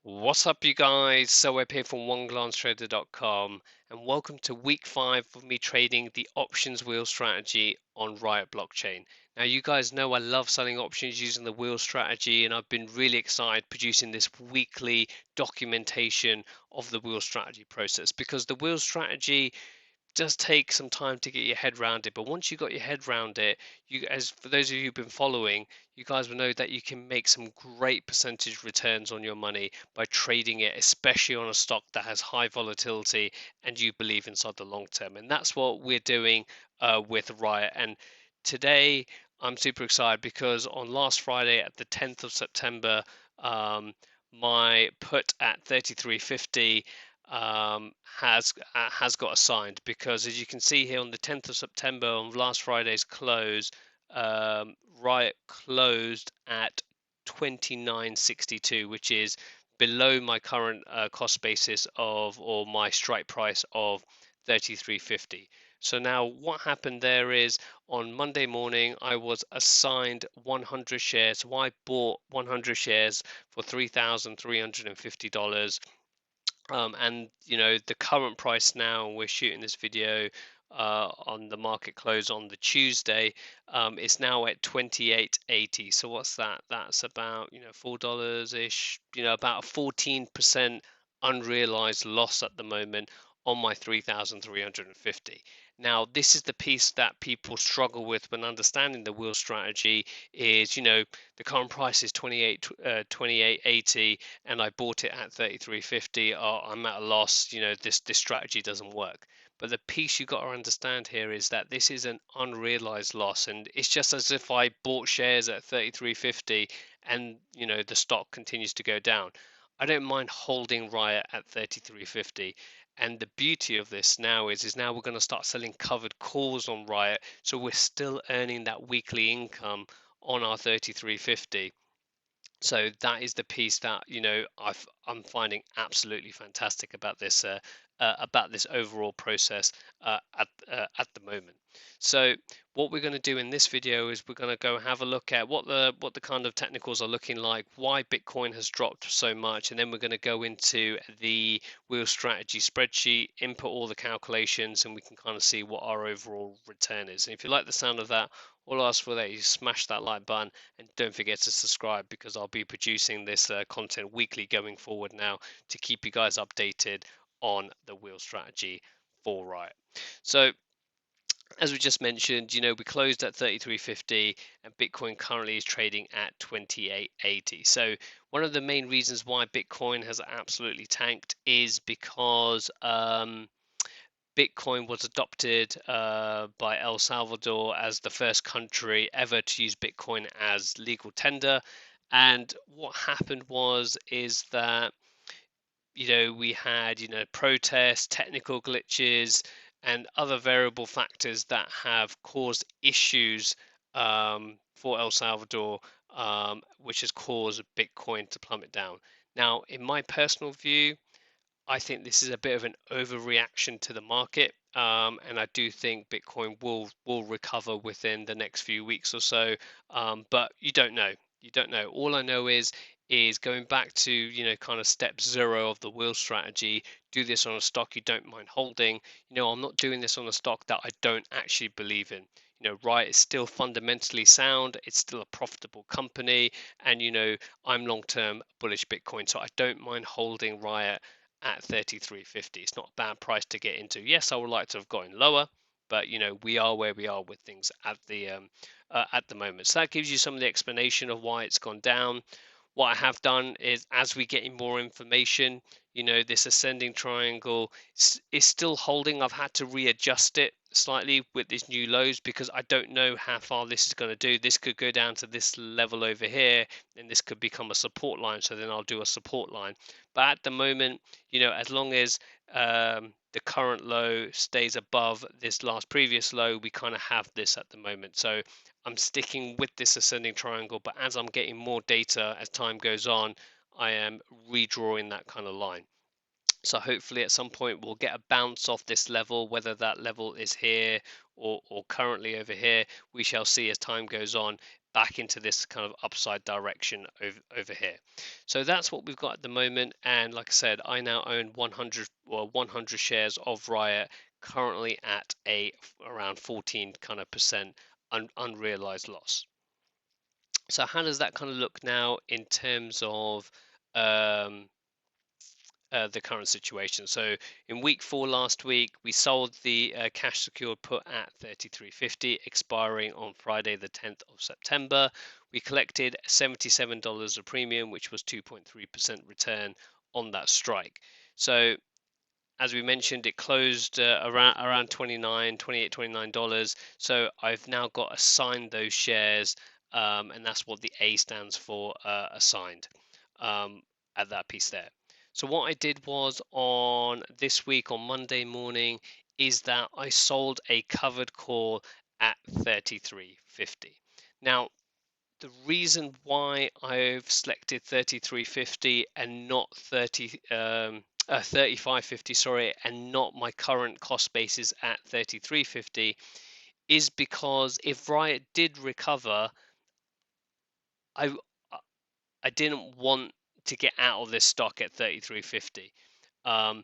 What's up, you guys? So we're here from OneGlanceTrader.com, and welcome to week 5 of me trading the options wheel strategy on Riot blockchain. Now, you guys know I love selling options using the wheel strategy, and I've been really excited producing this weekly documentation of the wheel strategy process because the wheel strategy does take some time to get your head around it, but once you got your head around it, as for those of you who've been following, you guys will know that you can make some great percentage returns on your money by trading it, especially on a stock that has high volatility and you believe inside the long term. And that's what we're doing with Riot. And today I'm super excited because on last Friday at the 10th of September, um, my put at 33.50 has got assigned, because as you can see here on the 10th of September on last Friday's close, Riot closed at 29.62, which is below my current cost basis of, or my strike price of 33.50. So now what happened there is on Monday morning I was assigned 100 shares. So I bought 100 shares for $3,350. And the current price now, we're shooting this video on the market close on the Tuesday, is now at 28.80. So what's that? That's about $4 ish, about a 14% unrealized loss at the moment on my 3,350. Now, this is the piece that people struggle with when understanding the wheel strategy is, the current price is 28.80 and I bought it at 33.50. I'm at a loss. This strategy doesn't work. But the piece you got to understand here is that this is an unrealized loss, and it's just as if I bought shares at 33.50 and the stock continues to go down. I don't mind holding Riot at 33.50. And the beauty of this now is now we're going to start selling covered calls on Riot, so we're still earning that weekly income on our 33.50. So that is the piece that I'm finding absolutely fantastic about this overall process at the moment. So what we're going to do in this video is we're going to go have a look at what the kind of technicals are looking like, why Bitcoin has dropped so much, and then we're going to go into the wheel strategy spreadsheet, input all the calculations, and we can kind of see what our overall return is. And if you like the sound of that, all I ask for that is smash that like button and don't forget to subscribe, because I'll be producing this content weekly going forward now to keep you guys updated on the wheel strategy for Riot. So as we just mentioned, we closed at 33.50 and Bitcoin currently is trading at 28.80. So one of the main reasons why Bitcoin has absolutely tanked is because Bitcoin was adopted by El Salvador as the first country ever to use Bitcoin as legal tender. And what happened is that we had protests, technical glitches, and other variable factors that have caused issues for El Salvador, which has caused Bitcoin to plummet down. Now, in my personal view, I think this is a bit of an overreaction to the market, and I do think Bitcoin will recover within the next few weeks or so. But you don't know. You don't know. All I know is going back to kind of step 0 of the wheel strategy. Do this on a stock you don't mind holding. I'm not doing this on a stock that I don't actually believe in. Riot is still fundamentally sound. It's still a profitable company, and I'm long-term bullish Bitcoin, so I don't mind holding Riot at 33.50. It's not a bad price to get into. Yes, I would like to have gotten lower, but we are where we are with things at the moment. So that gives you some of the explanation of why it's gone down. What I have done is, as we get more information, this ascending triangle is still holding. I've had to readjust it slightly with these new lows because I don't know how far this is going to do. This could go down to this level over here, and this could become a support line. So then I'll do a support line. But at the moment, as long as the current low stays above this previous low, we kind of have this at the moment. So I'm sticking with this ascending triangle, but as I'm getting more data as time goes on, I am redrawing that kind of line. So hopefully at some point we'll get a bounce off this level, whether that level is here or currently over here. We shall see as time goes on, back into this kind of upside direction over here. So that's what we've got at the moment. And like I said, I now own 100 shares of Riot, currently at around 14 kind of percent unrealized loss. So how does that kind of look now in terms of the current situation? So in week 4 last week, we sold the cash secured put at 33.50, expiring on Friday the 10th of September. We collected $77 of premium, which was 2.3% return on that strike. So as we mentioned, it closed around $29. So I've now got assigned those shares, and that's what the A stands for, assigned, at that piece there. So what I did was on this week on Monday morning is that I sold a covered call at 33.50. Now, the reason why I've selected 33.50 and not 35.50, sorry, and not my current cost basis at 33.50 is because if Riot did recover, I I didn't want to get out of this stock at 33.50.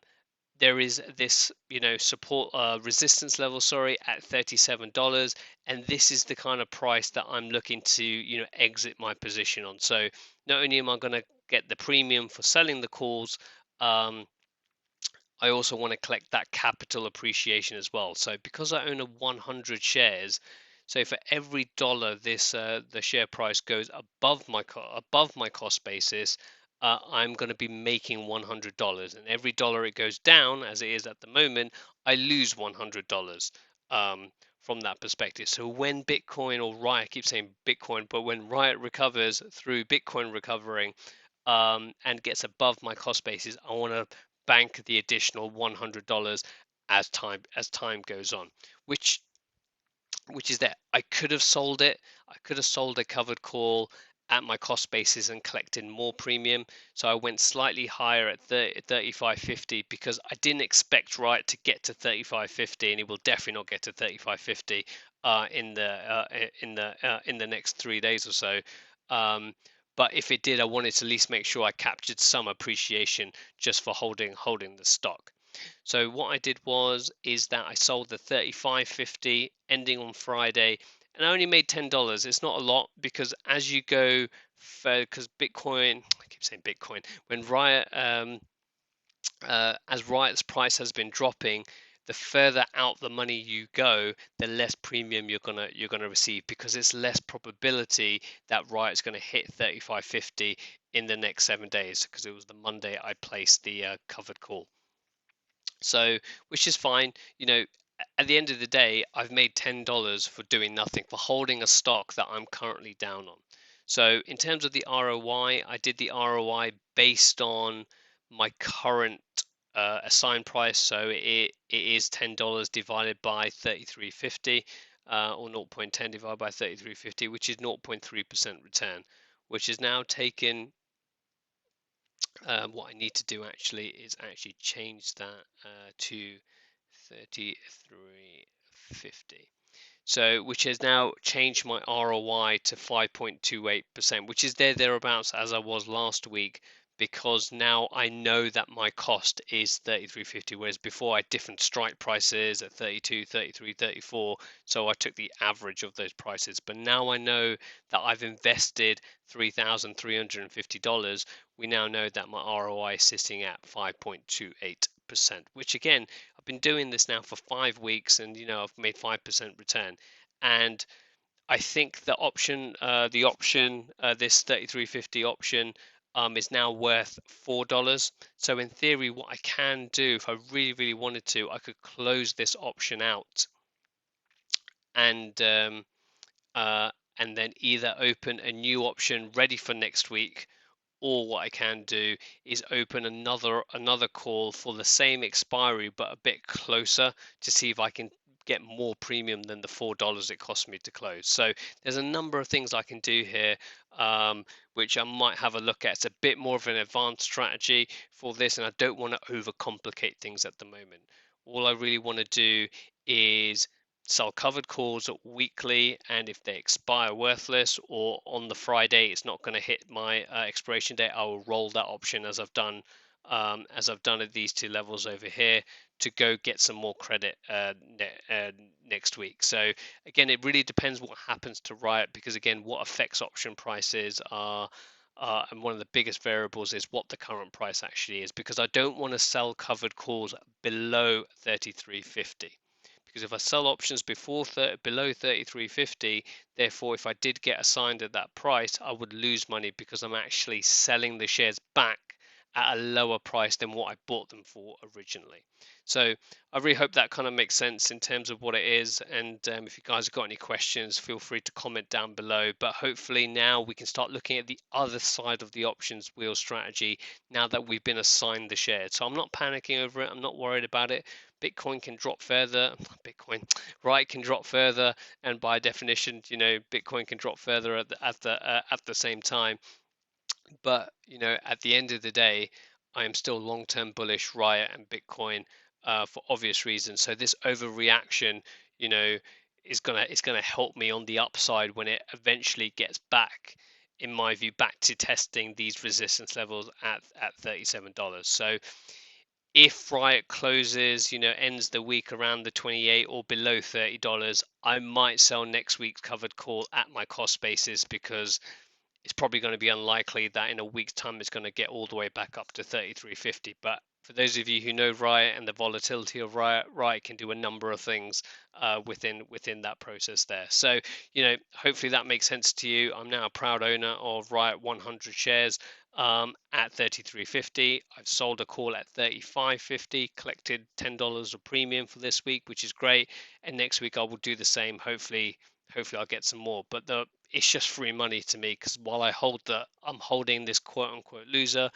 There is this, support resistance level, sorry, at $37, and this is the kind of price that I'm looking to, exit my position on. So not only am I going to get the premium for selling the calls, I also want to collect that capital appreciation as well. So because I own 100 shares, so for every dollar the share price goes above my cost basis, I'm going to be making $100, and every dollar it goes down, as it is at the moment, I lose $100 from that perspective. So when Bitcoin or Riot, I keep saying Bitcoin, but when Riot recovers through Bitcoin recovering, and gets above my cost basis, I want to bank the additional $100 as time goes on, which is that I could have sold it. I could have sold a covered call at my cost basis and collected more premium. So I went slightly higher at 35.50 because I didn't expect Riot to get to 35.50, and it will definitely not get to 35.50 in the next 3 days or so. But if it did, I wanted to at least make sure I captured some appreciation just for holding the stock. So what I did is that I sold the 35.50 ending on Friday, and I only made $10. It's not a lot because as you go, because Bitcoin, I keep saying Bitcoin, when Riot, as Riot's price has been dropping, the further out the money you go, the less premium you're gonna receive, because it's less probability that Riot's gonna hit 35.50 in the next 7 days, because it was the Monday I placed the covered call. So, which is fine. At the end of the day, I've made $10 for doing nothing, for holding a stock that I'm currently down on. So in terms of the ROI, I did the ROI based on my current assigned price. So it is $10 divided by 33.50, or 0.10 divided by 33.50, which is 0.3% return, which is now taken. What I need to do actually is change that to 33.50. So, which has now changed my ROI to 5.28%, which is thereabouts as I was last week, because now I know that my cost is 33.50, whereas before I had different strike prices at 32, 33, 34. So I took the average of those prices. But now I know that I've invested $3,350. We now know that my ROI is sitting at 5.28%, which again, I've been doing this now for 5 weeks, and I've made 5% return. And I think the option, this 33.50 option, is now worth $4. So in theory, what I can do, if I really, really wanted to, I could close this option out, and then either open a new option ready for next week, or what I can do is open another call for the same expiry but a bit closer, to see if I can get more premium than the $4 it cost me to close. So there's a number of things I can do here, which I might have a look at. It's a bit more of an advanced strategy for this, and I don't want to overcomplicate things at the moment. All I really want to do is sell covered calls weekly, and if they expire worthless or on the Friday it's not going to hit my expiration date, I will roll that option as I've done at these two levels over here to go get some more credit next week. So again, it really depends what happens to Riot, because again, what affects option prices are and one of the biggest variables is what the current price actually is, because I don't want to sell covered calls below 33.50. Because if I sell options below 33.50, therefore if I did get assigned at that price, I would lose money because I'm actually selling the shares back at a lower price than what I bought them for originally. So I really hope that kind of makes sense in terms of what it is. And if you guys have got any questions, feel free to comment down below. But hopefully now we can start looking at the other side of the options wheel strategy now that we've been assigned the shares. So I'm not panicking over it. I'm not worried about it. Bitcoin can drop further. Riot can drop further, and by definition, Bitcoin can drop further at the same time. But at the end of the day, I am still long-term bullish Riot and Bitcoin for obvious reasons. So this overreaction, is gonna help me on the upside when it eventually gets back, in my view, back to testing these resistance levels at $37. So if Riot closes, ends the week around the 28 or below $30, I might sell next week's covered call at my cost basis, because it's probably going to be unlikely that in a week's time it's going to get all the way back up to 33.50. But for those of you who know Riot and the volatility of Riot can do a number of things within that process there. So hopefully that makes sense to you. I'm now a proud owner of Riot 100 shares at 33.50. I've sold a call at 35.50, collected $10 of premium for this week, which is great. And next week I will do the same. Hopefully I'll get some more. But it's just free money to me, because while I'm holding this quote unquote loser,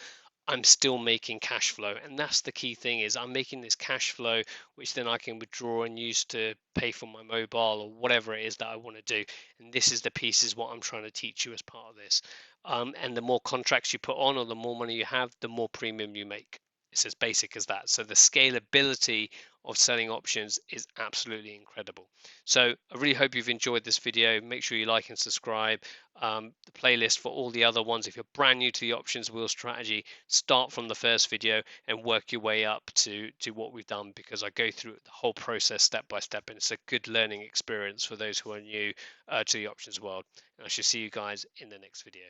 I'm still making cash flow. And that's the key thing, is I'm making this cash flow, which then I can withdraw and use to pay for my mobile or whatever it is that I want to do. And this is the piece, is what I'm trying to teach you as part of this. And the more contracts you put on, or the more money you have, the more premium you make. It's as basic as that. So the scalability of selling options is absolutely incredible. So I really hope you've enjoyed this video. Make sure you like and subscribe. The playlist for all the other ones. If you're brand new to the options wheel strategy, start from the first video and work your way up to what we've done, because I go through the whole process step by step, and it's a good learning experience for those who are new to the options world. And I shall see you guys in the next video.